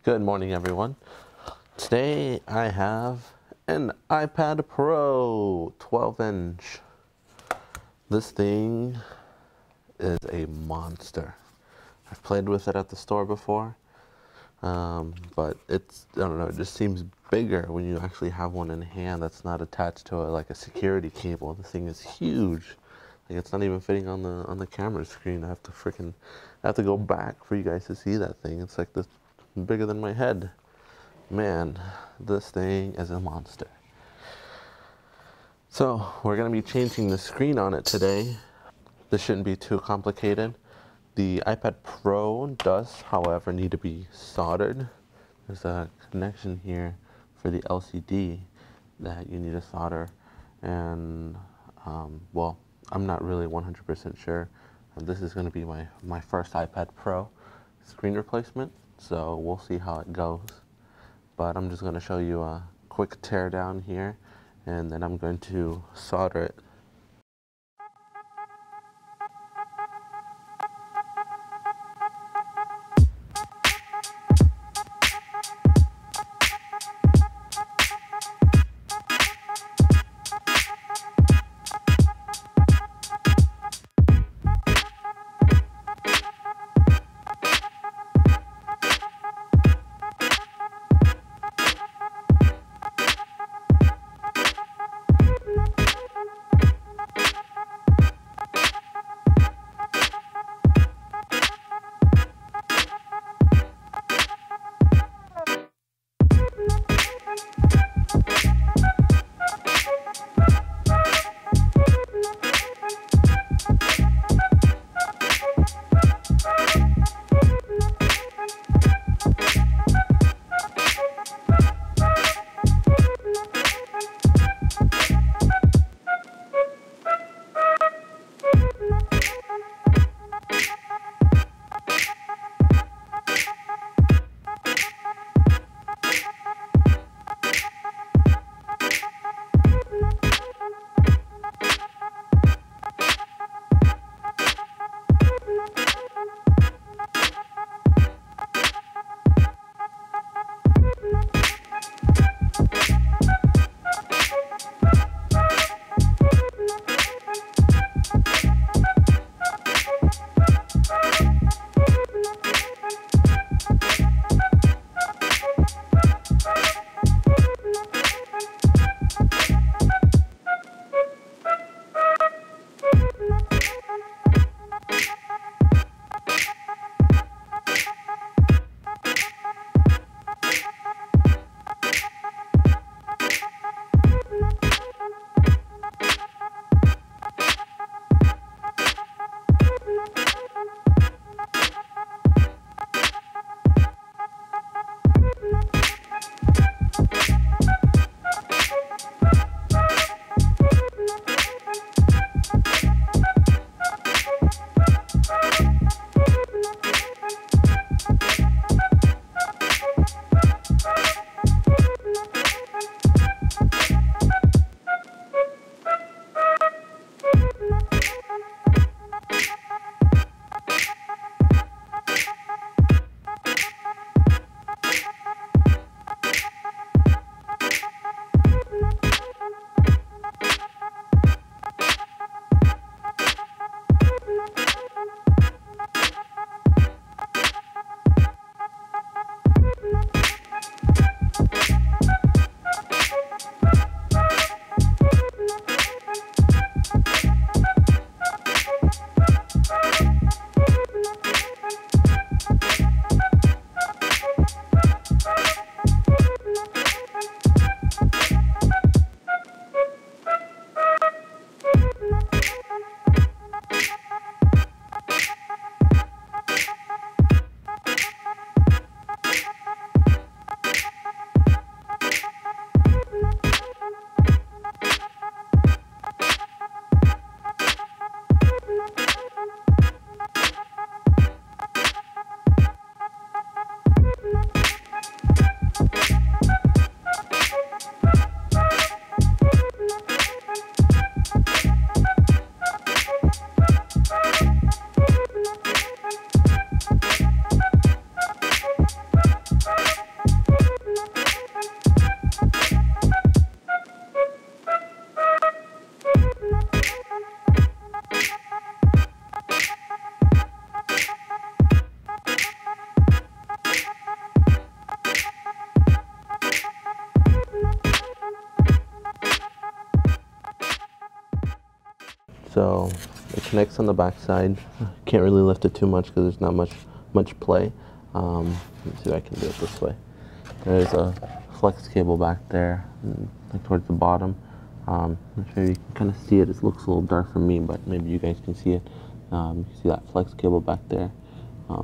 Good morning, everyone. Today I have an iPad Pro 12-inch. This thing is a monster. I've played with it at the store before, but I don't know, it just seems bigger when you actually have one in hand that's not attached to like a security cable. The thing is huge. Like, it's not even fitting on the camera screen. I have to go back for you guys to see that thing. It's like this bigger than my head. Man, this thing is a monster. So we're going to be changing the screen on it today. This shouldn't be too complicated. The iPad Pro does, however, need to be soldered. There's a connection here for the LCD that you need to solder, and well, I'm not really 100% sure. This is going to be my first iPad Pro screen replacement, so we'll see how it goes. But I'm just going to show you a quick tear down here, and then I'm going to solder it. So it connects on the back side. Can't really lift it too much because there's not much play. Let me see if I can do it this way. There's a flex cable back there, like towards the bottom. I'm sure you can kind of see it. It looks a little dark for me, but maybe you guys can see it. You can see that flex cable back there.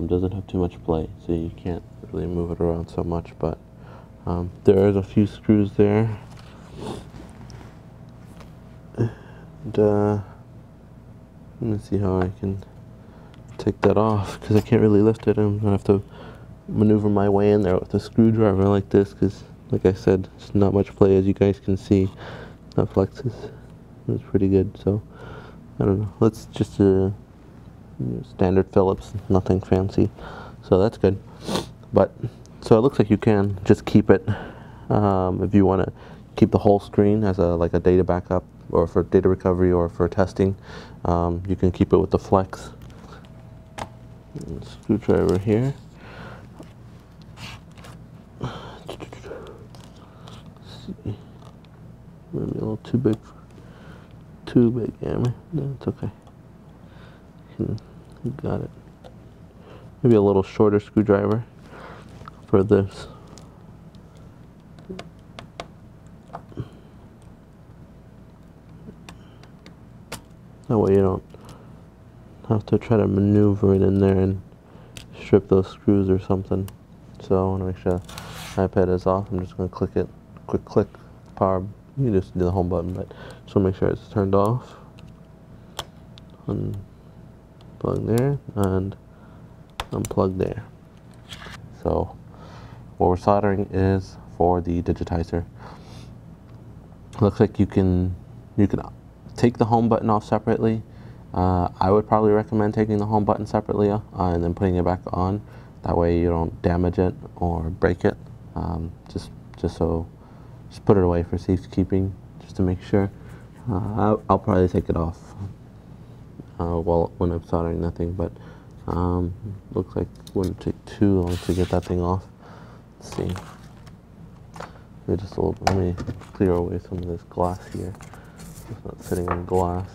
Doesn't have too much play, so you can't really move it around so much. But there's a few screws there. And let me see how I can take that off, because I can't really lift it. I'm gonna have to maneuver my way in there with a screwdriver like this, because like I said, it's not much play, as you guys can see. That flexes. It's pretty good. So I don't know. Let's just standard Phillips, nothing fancy. So that's good. But so it looks like you can just keep it if you want to keep the whole screen as like a data backup, or for data recovery, or for testing. You can keep it with the flex. Screwdriver here. Maybe a little too big. Yeah, no, it's okay. You got it. Maybe a little shorter screwdriver for this. That way you don't have to try to maneuver it in there and strip those screws or something. So I want to make sure the iPad is off. I'm just going to click it. Quick click, power. You can just do the home button, but just want to make sure it's turned off. Unplug there and unplug there. So what we're soldering is for the digitizer. Looks like you can take the home button off separately. I would probably recommend taking the home button separately and then putting it back on. That way you don't damage it or break it. Just put it away for safekeeping, just to make sure. I'll probably take it off when I'm soldering nothing, but looks like it wouldn't take too long to get that thing off. Let's see. Let me clear away some of this glass here. It's not sitting on glass.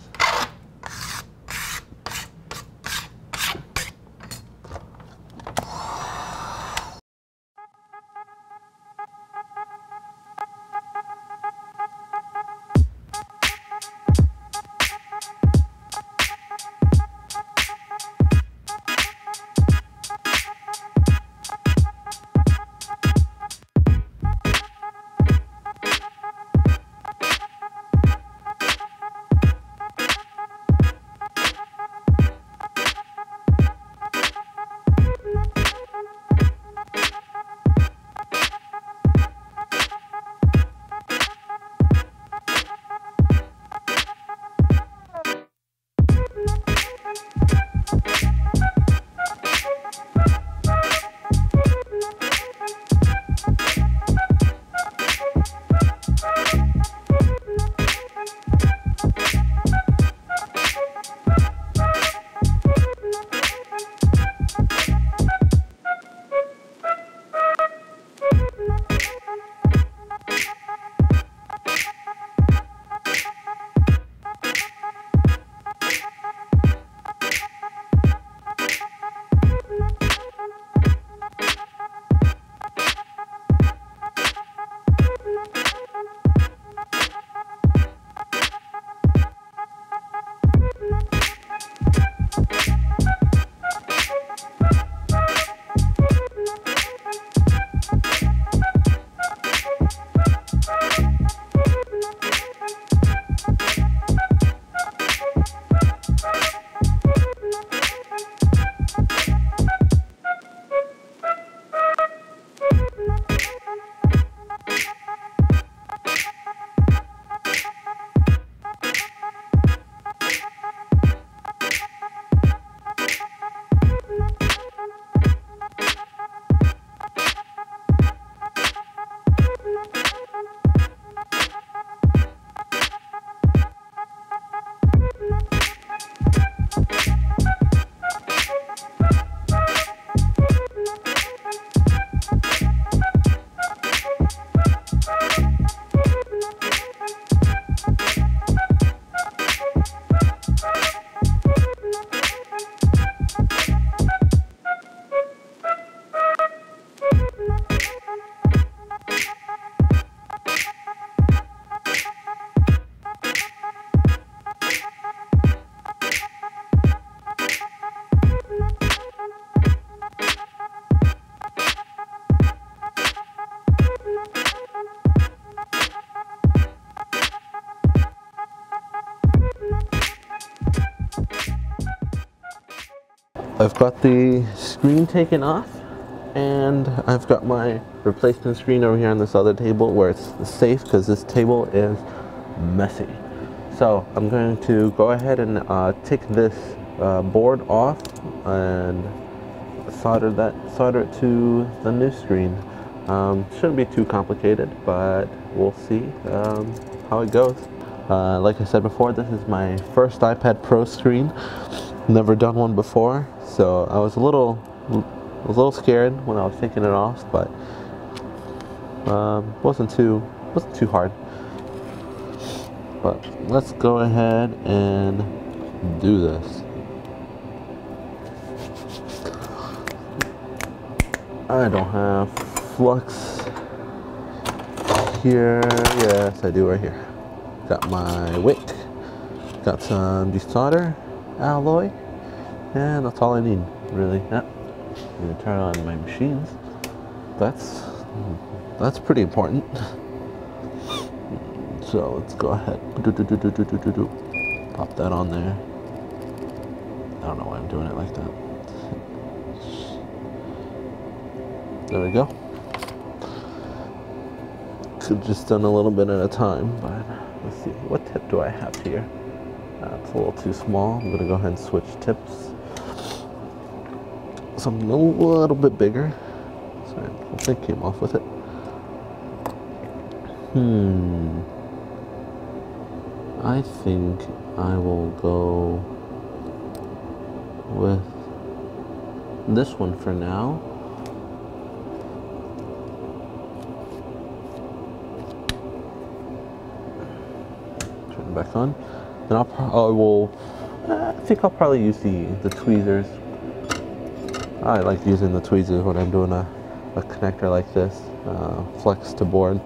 I've got the screen taken off, and I've got my replacement screen over here on this other table where it's safe because this table is messy. So I'm going to go ahead and take this board off and solder it to the new screen. Shouldn't be too complicated, but we'll see how it goes. Like I said before, this is my first iPad Pro screen. Never done one before, so I was a little scared when I was taking it off, but wasn't too hard. But let's go ahead and do this. I don't have flux here. Yes, I do right here. Got my wick. Got some desolder alloy, and that's all I need, really. Yep. I'm gonna turn on my machines. That's pretty important. So let's go ahead. Pop that on there. I don't know why I'm doing it like that. There we go. Could've just done a little bit at a time, but let's see. What tip do I have here? It's a little too small. I'm gonna go ahead and switch tips. Something a little bit bigger. Sorry, I think it came off with it. I think I will go with this one for now. Turn it back on. Then I think I'll probably use the tweezers. I like using the tweezers when I'm doing a connector like this, flex to board.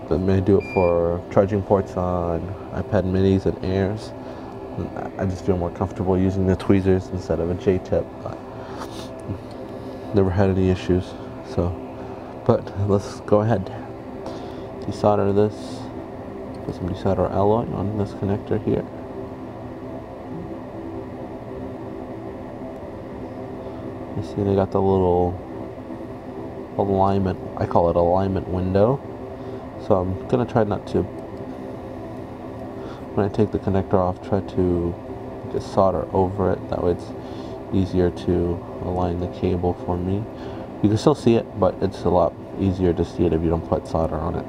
I may do it for charging ports on iPad minis and Airs. I just feel more comfortable using the tweezers instead of a J-tip. Never had any issues. So, but let's go ahead. Desolder this. Put some desolder alloy on this connector here. You see they got the little alignment, I call it alignment window. So I'm gonna try not to, when I take the connector off, try to just solder over it. That way it's easier to align the cable for me. You can still see it, but it's a lot easier to see it if you don't put solder on it.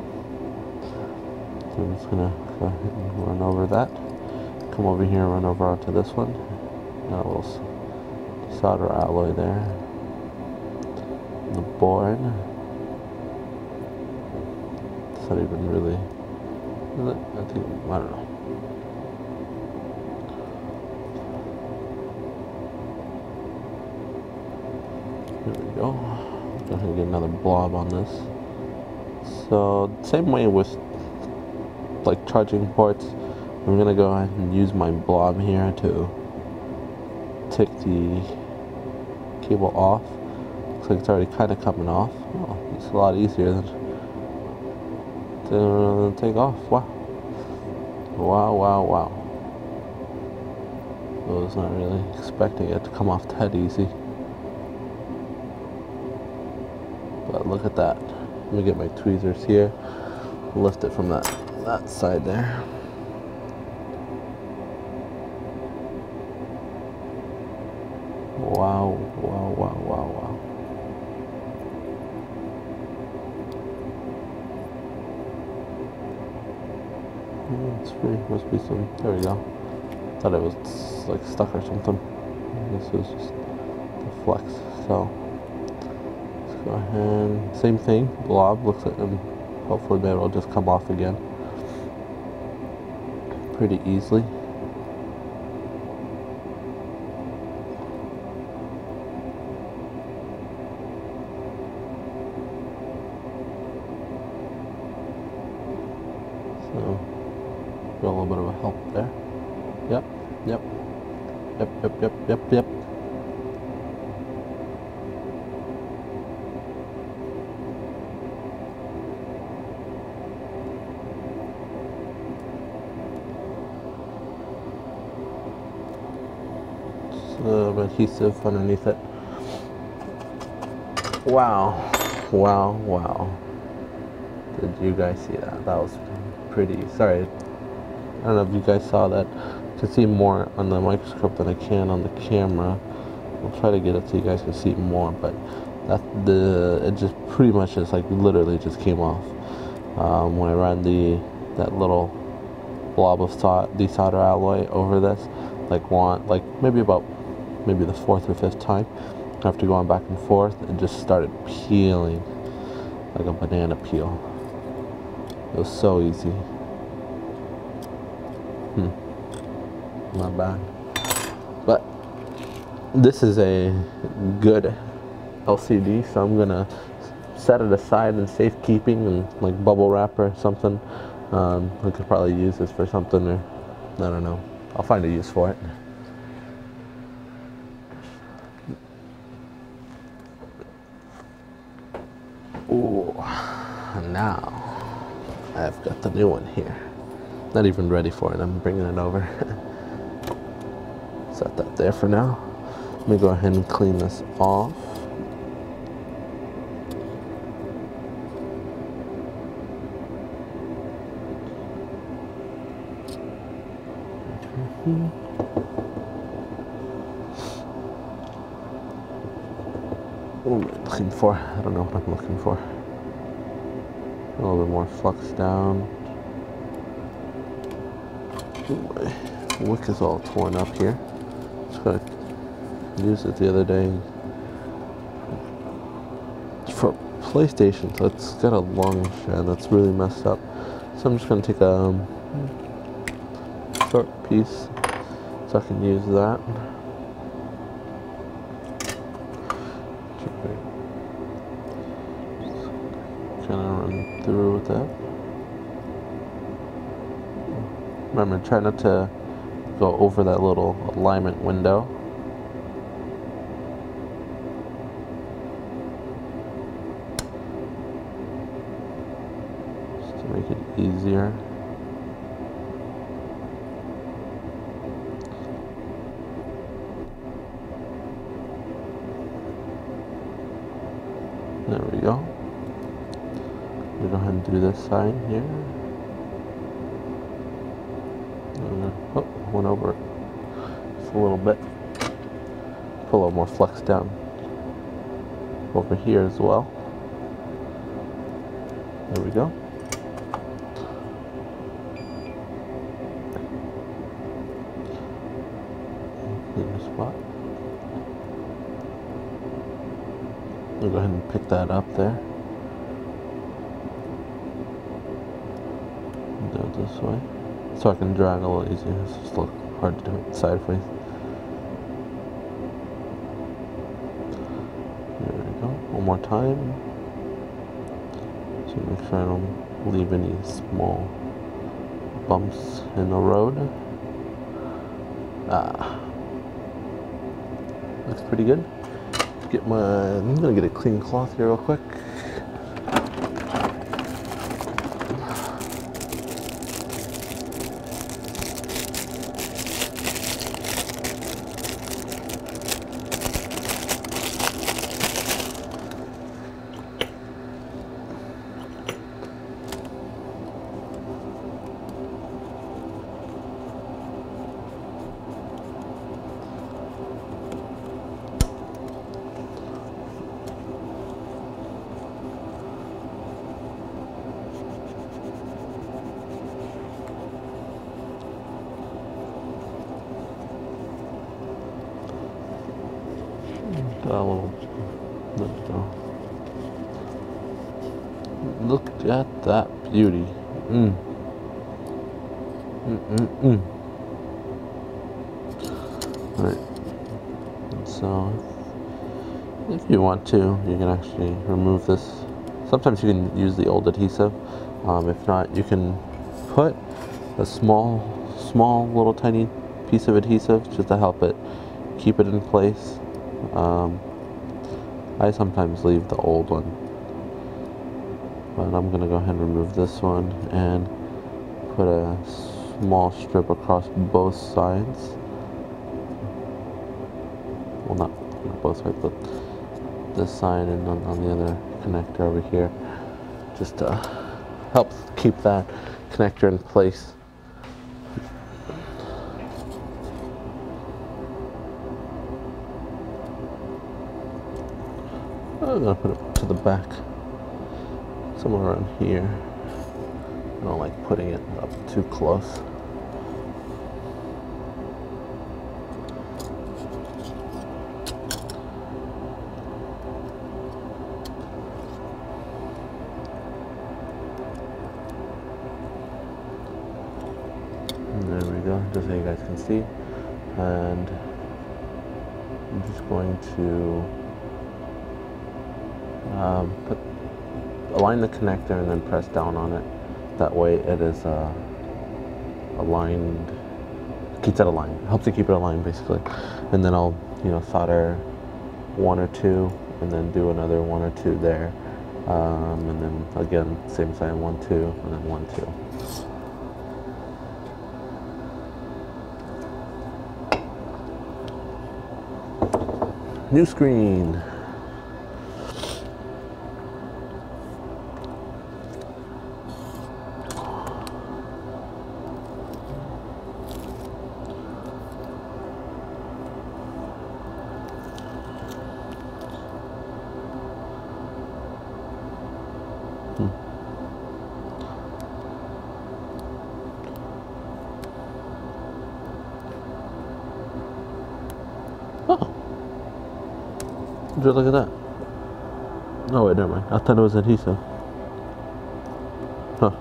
So I'm just gonna go ahead and run over that. Come over here and run over onto this one. Now we'll solder alloy there. The board. It's not even really. I think, I don't know. There we go. Go ahead and get another blob on this. So same way with like charging ports. I'm gonna go ahead and use my blob here to take the cable off. Looks like it's already kind of coming off. Oh, it's a lot easier than to take off. Wow. Wow, wow, wow. I was not really expecting it to come off that easy. But look at that. Let me get my tweezers here. Lift it from that side there. Wow, wow, wow, wow, wow. It's free. Must be some. There we go. Thought it was like stuck or something. This is just the flex. So let's go ahead. Same thing. Blob looks like, and hopefully maybe it'll just come off again pretty easily. So got a little bit of a help there. Yep, yep, yep, yep, yep, yep, yep. of adhesive underneath it. Wow, wow, wow. Did you guys see that? That was pretty. Sorry, I don't know if you guys saw that. I can see more on the microscope than I can on the camera. I'll try to get it so you guys can see more, but it just pretty much just like literally just came off. When I ran that little blob of desolder alloy over this, maybe the fourth or fifth time, after going back and forth, it just started peeling like a banana peel. It was so easy. Not bad. But this is a good LCD, so I'm gonna set it aside in safekeeping and like bubble wrap or something. I could probably use this for something, or I don't know. I'll find a use for it. Ooh, now I've got the new one here. Not even ready for it. I'm bringing it over. Set that there for now. Let me go ahead and clean this off. What am I looking for? I don't know what I'm looking for. A little bit more flux down. Ooh, my wick is all torn up here. Just gotta use it the other day for PlayStation, so it's got a long strand that's really messed up. So I'm just gonna take a short piece so I can use that. Kind of run through with that. Remember, try not to go over that little alignment window. Just to make it easier. There we go. Go ahead and do this side here. Oh, went over it just a little bit. Put a little more flux down over here as well. There we go. Clean the spot. I'll go ahead and pick that up there. Do it this way, so I can drag a little easier. It's just a little hard to do it sideways. There we go. One more time. So make sure I don't leave any small bumps in the road. Looks pretty good. I'm gonna get a clean cloth here real quick. Look at that beauty. Alright. So, if you want to, you can actually remove this. Sometimes you can use the old adhesive. If not, you can put a small little tiny piece of adhesive just to help it keep it in place. I sometimes leave the old one, but I'm gonna go ahead and remove this one and put a small strip across both sides. well, not both sides, but this side and on the other connector over here, just to help keep that connector in place. I'm gonna put it to the back, somewhere around here. I don't like putting it up too close. And there we go, just so you guys can see. And I'm just going to align the connector and then press down on it. That way it is aligned, keeps it aligned, helps you keep it aligned basically. And then I'll, solder 1 or 2 and then do another 1 or 2 there. And then again, same side, 1, 2, and then 1, 2. New screen. Oh, just look at that. Oh wait, never mind. I thought it was adhesive. Huh.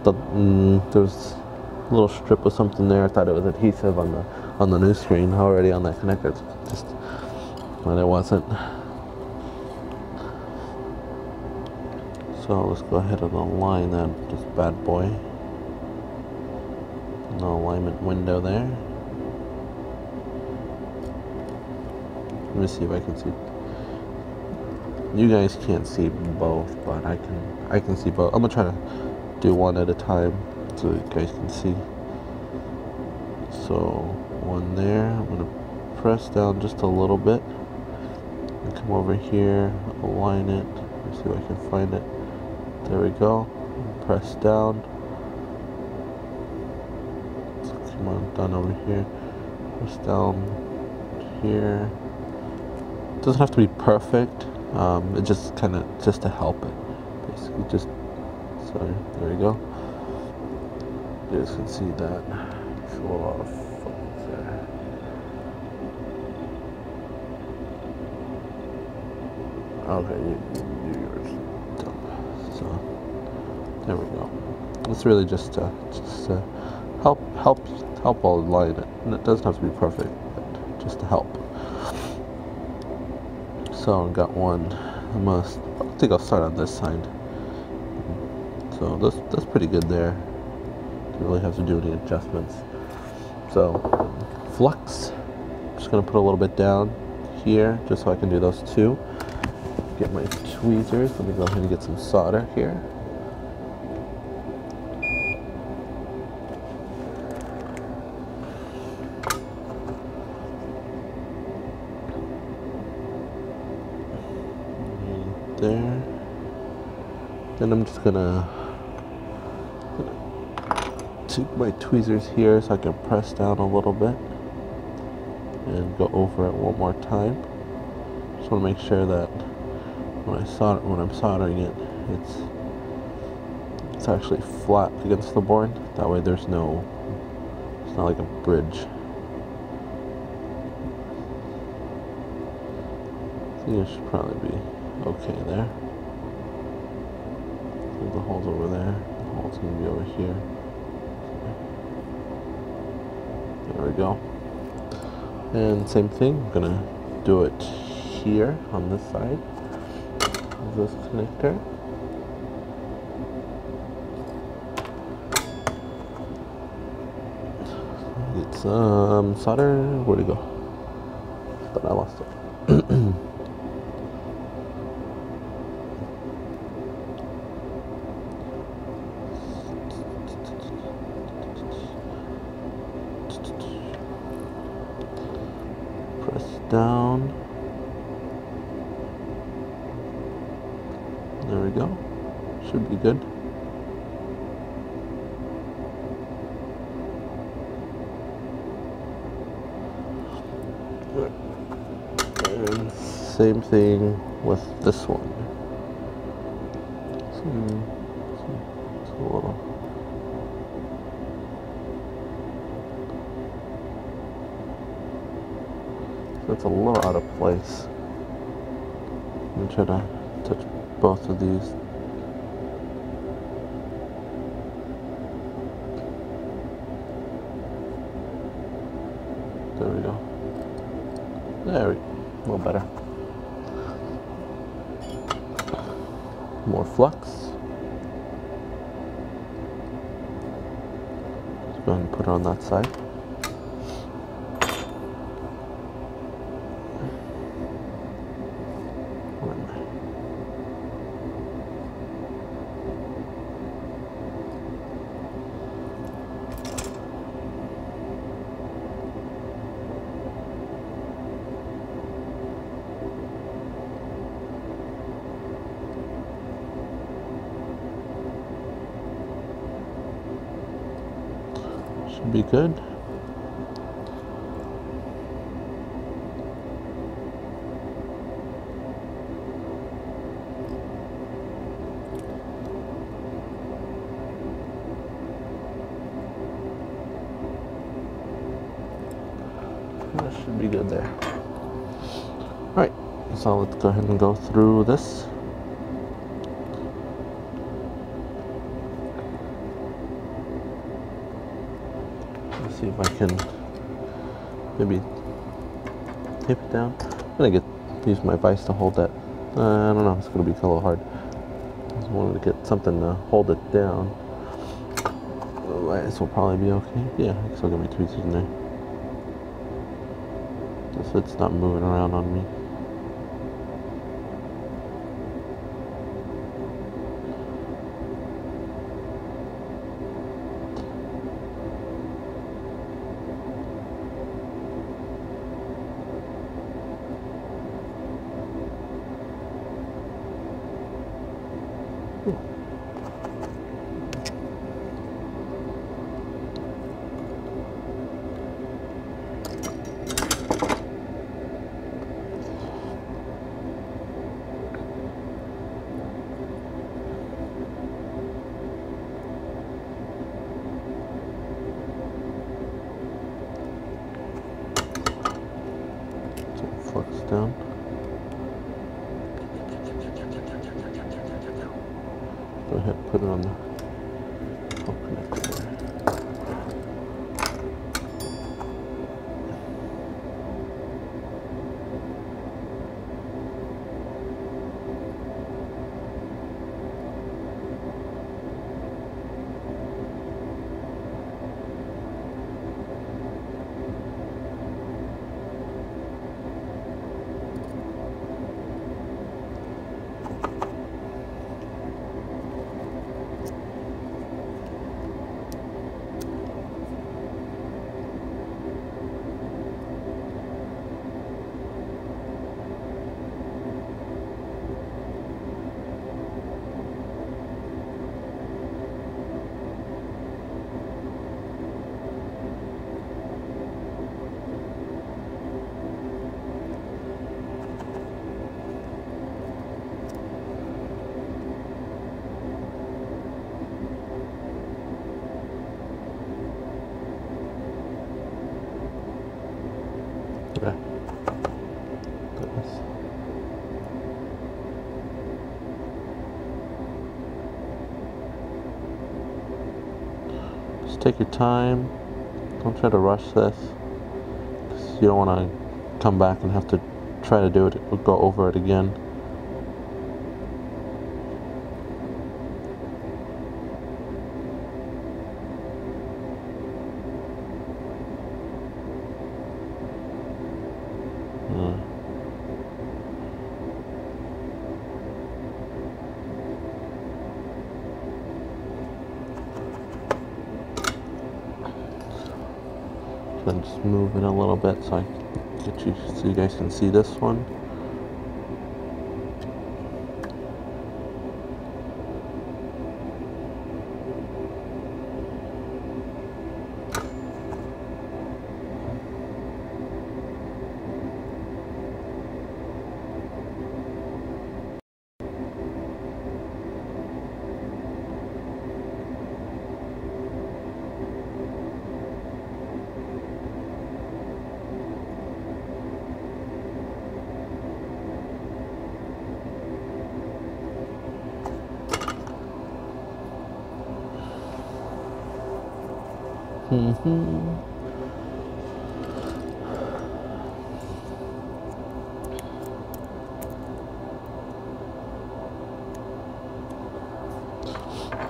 There was a little strip of something there. I thought it was adhesive on the new screen already on that connector. It's just, but it wasn't. So let's go ahead and align this bad boy. No alignment window there. Let me see if I can see. You guys can't see both, but I can see both. I'm gonna try to do one at a time so you guys can see. So one there. I'm gonna press down just a little bit and come over here, align it. Let's see if I can find it. There we go. Press down. So come on, down over here. Press down here. Doesn't have to be perfect. It just kind of just to help it, basically. Just so there we go. You guys can see that. It's a little out of focus there. Okay, you're dumb. So there we go. It's really just to help align it, and it doesn't have to be perfect, but just to help. So I got one. I think I'll start on this side. So that's pretty good there. Don't really have to do any adjustments. So flux. Just gonna put a little bit down here, just so I can do those two. Get my tweezers. Let me go ahead and get some solder here. There. Then I'm just gonna take my tweezers here so I can press down a little bit and go over it one more time. Just want to make sure that when I'm soldering it, it's actually flat against the board. That way it's not like a bridge. I think it should probably be okay there. The hole's over there. The hole's gonna be over here. There we go. And same thing, I'm gonna do it here on this side of this connector. Get some solder. Where'd it go? Thought I lost it. down. There we go. Should be good. And same thing with this one. It's a little. That's a little out of place. I'm gonna try to touch both of these. There we go. There we go. A little better. More flux. Let's go ahead and put it on that side. Should be good. That should be good there. Alright, so let's go ahead and go through this. Let's see if I can maybe tape it down. I'm gonna use my vise to hold that. I don't know, it's gonna be a little hard. I just wanted to get something to hold it down. Otherwise, will probably be okay. Yeah, I can still get my tweezers in there. So it's not moving around on me. Flux down. Go ahead and put it on the connector there. Okay. Just take your time. Don't try to rush this. 'Cause you don't want to come back and have to try to do it or go over it again. Then just move it a little bit so I get you so you guys can see this one.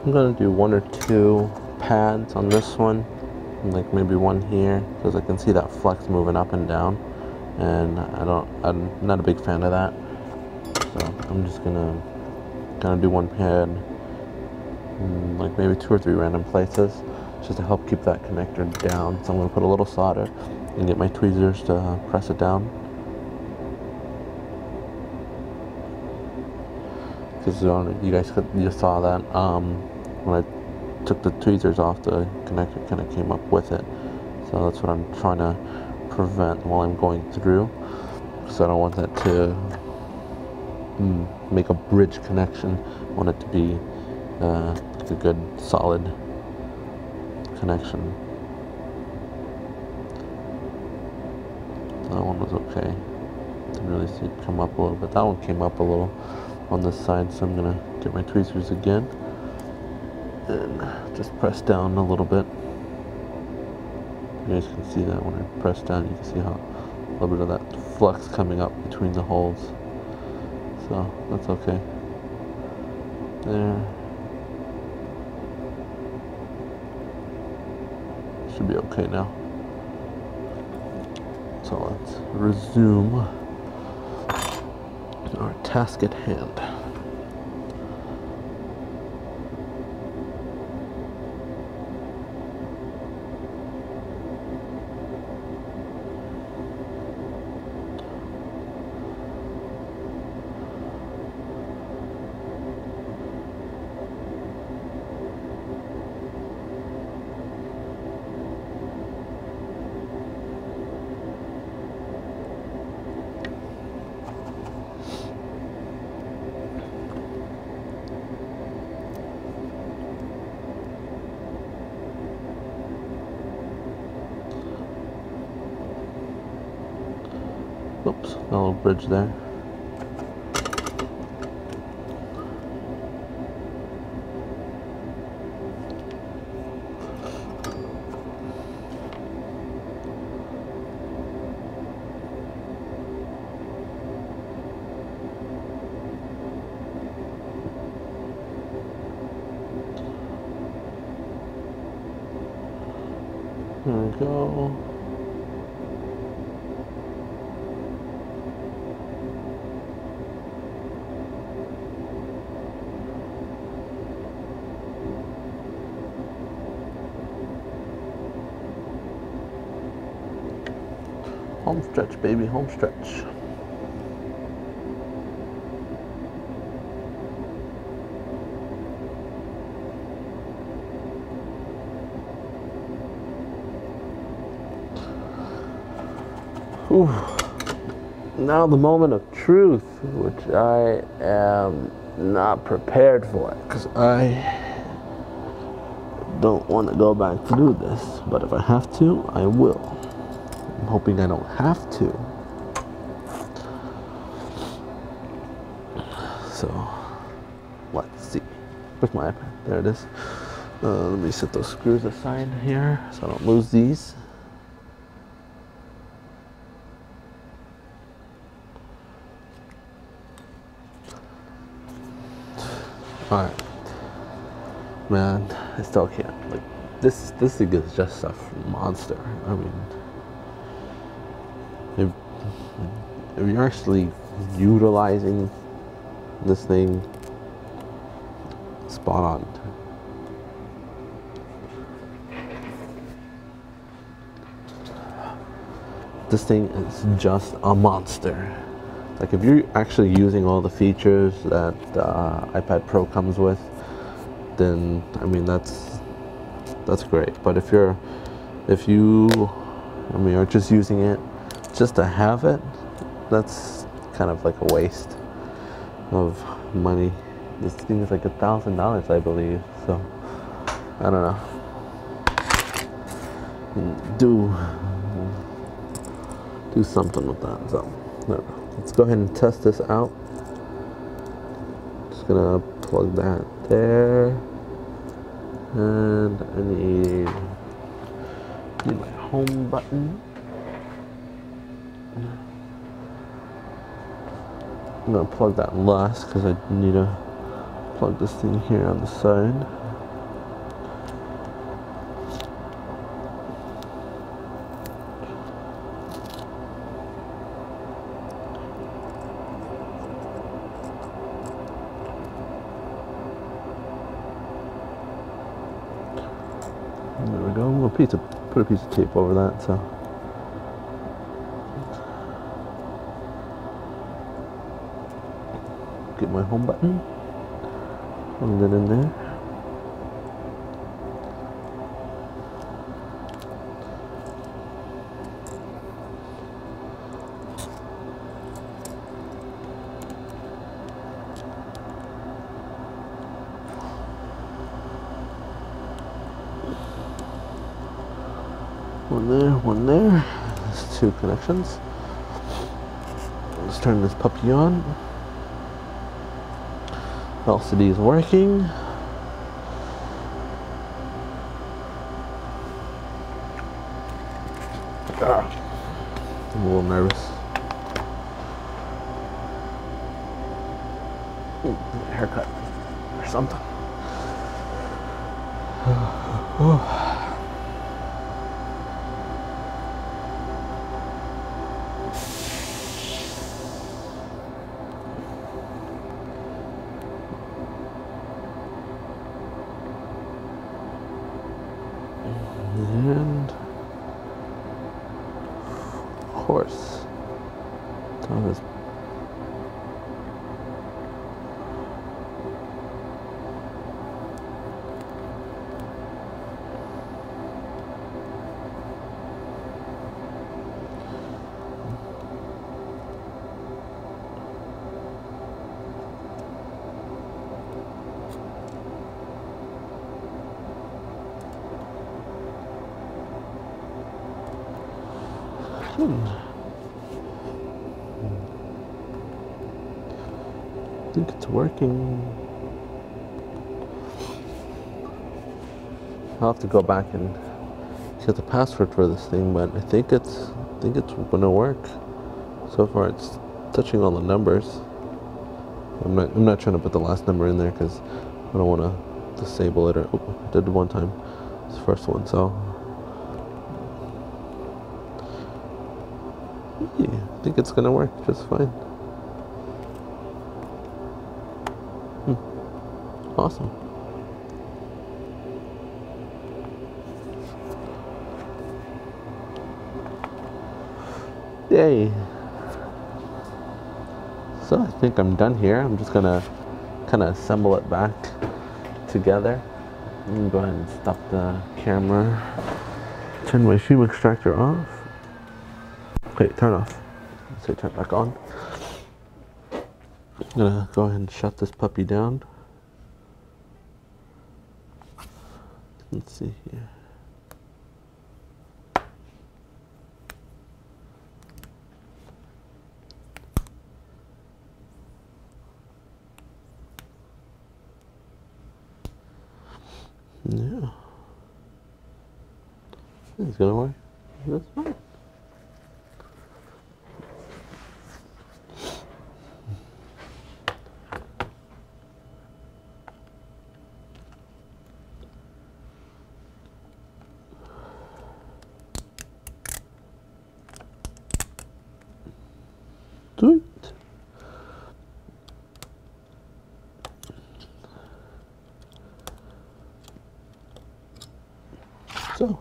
I'm gonna do 1 or 2 pads on this one, like maybe one here, because I can see that flex moving up and down, and I'm not a big fan of that. So I'm just gonna kind of do one pad, like maybe 2 or 3 random places, just to help keep that connector down. So I'm gonna put a little solder and get my tweezers to press it down. Because you guys just saw that when I took the tweezers off, the connector kind of came up with it. So that's what I'm trying to prevent while I'm going through. So I don't want that to make a bridge connection. I want it to be a good solid connection. That one was okay. Didn't really see it come up a little bit. That one came up a little on this side, so I'm gonna get my tweezers again and just press down a little bit. You guys can see that when I press down, you can see how a little bit of that flux coming up between the holes. So that's okay. There. Should be okay now. So let's resume our task at hand. Oops, a little bridge there. There we go. Home stretch, baby, home stretch. Ooh. Now the moment of truth, which I am not prepared for, because I don't want to go back to do this, but if I have to, I will. I'm hoping I don't have to. So, let's see. Where's my iPad? There it is. Let me set those screws aside here so I don't lose these. Alright. Man, I still can't. Like, this thing is just a monster. I mean, if you're actually utilizing this thing, spot on. this thing is just a monster. Like if you're actually using all the features that iPad Pro comes with, then I mean that's great. But if you are just using it just to have it, that's kind of like a waste of money. This thing is like $1,000, I believe. So I don't know. Do something with that. So I don't know. Let's go ahead and test this out. Just gonna plug that there, and I need my home button. I'm gonna plug that last because I need to plug this thing here on the side. There we go. We'll put a piece of tape over that. So. Get my home button, plug that in there. One there. There's 2 connections. Let's turn this puppy on. LCD is working. I'm a little nervous. Haircut or something. And of course, Thomas. I think it's working. I'll have to go back and get the password for this thing, but I think it's gonna work. So far, it's touching all the numbers. I'm not trying to put the last number in there because I don't want to disable it. Or I did one time. It's the first one, so. Yeah, I think it's gonna work just fine. Awesome. Yay. So I think I'm done here. I'm just gonna kind of assemble it back together. I'm gonna go ahead and stop the camera. Turn my fume extractor off. Wait, turn off. So turn it back on. I'm gonna go ahead and shut this puppy down. Let's see here. Yeah. It's gonna work. That's fine. Sweet. So,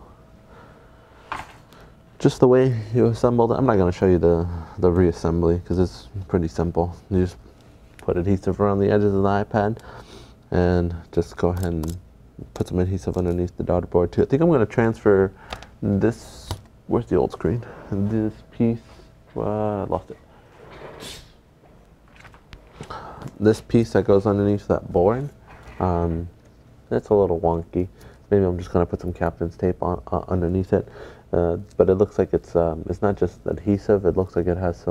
just the way you assembled it. I'm not going to show you the reassembly because it's pretty simple. You just put adhesive around the edges of the iPad and just go ahead and put some adhesive underneath the daughter board too. I think I'm going to transfer this, where's the old screen? This piece, I lost it. This piece that goes underneath that board, it's a little wonky. Maybe I'm just going to put some captain's tape on underneath it. But it looks like it's not just adhesive. It looks like it has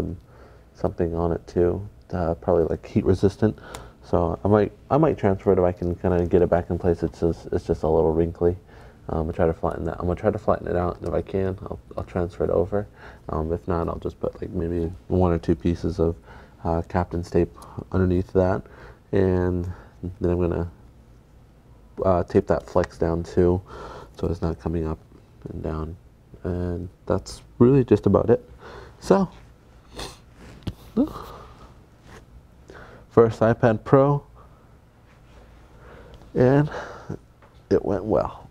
something on it too, probably like heat resistant. So I might transfer it if I can kind of get it back in place. It's just a little wrinkly. I'm gonna try to flatten that. I'm gonna try to flatten it out, and if I can, I'll transfer it over. If not, I'll just put like maybe 1 or 2 pieces of captain's tape underneath that, and then I'm gonna tape that flex down too, so it's not coming up and down. And that's really just about it. So, first iPad Pro, and it went well.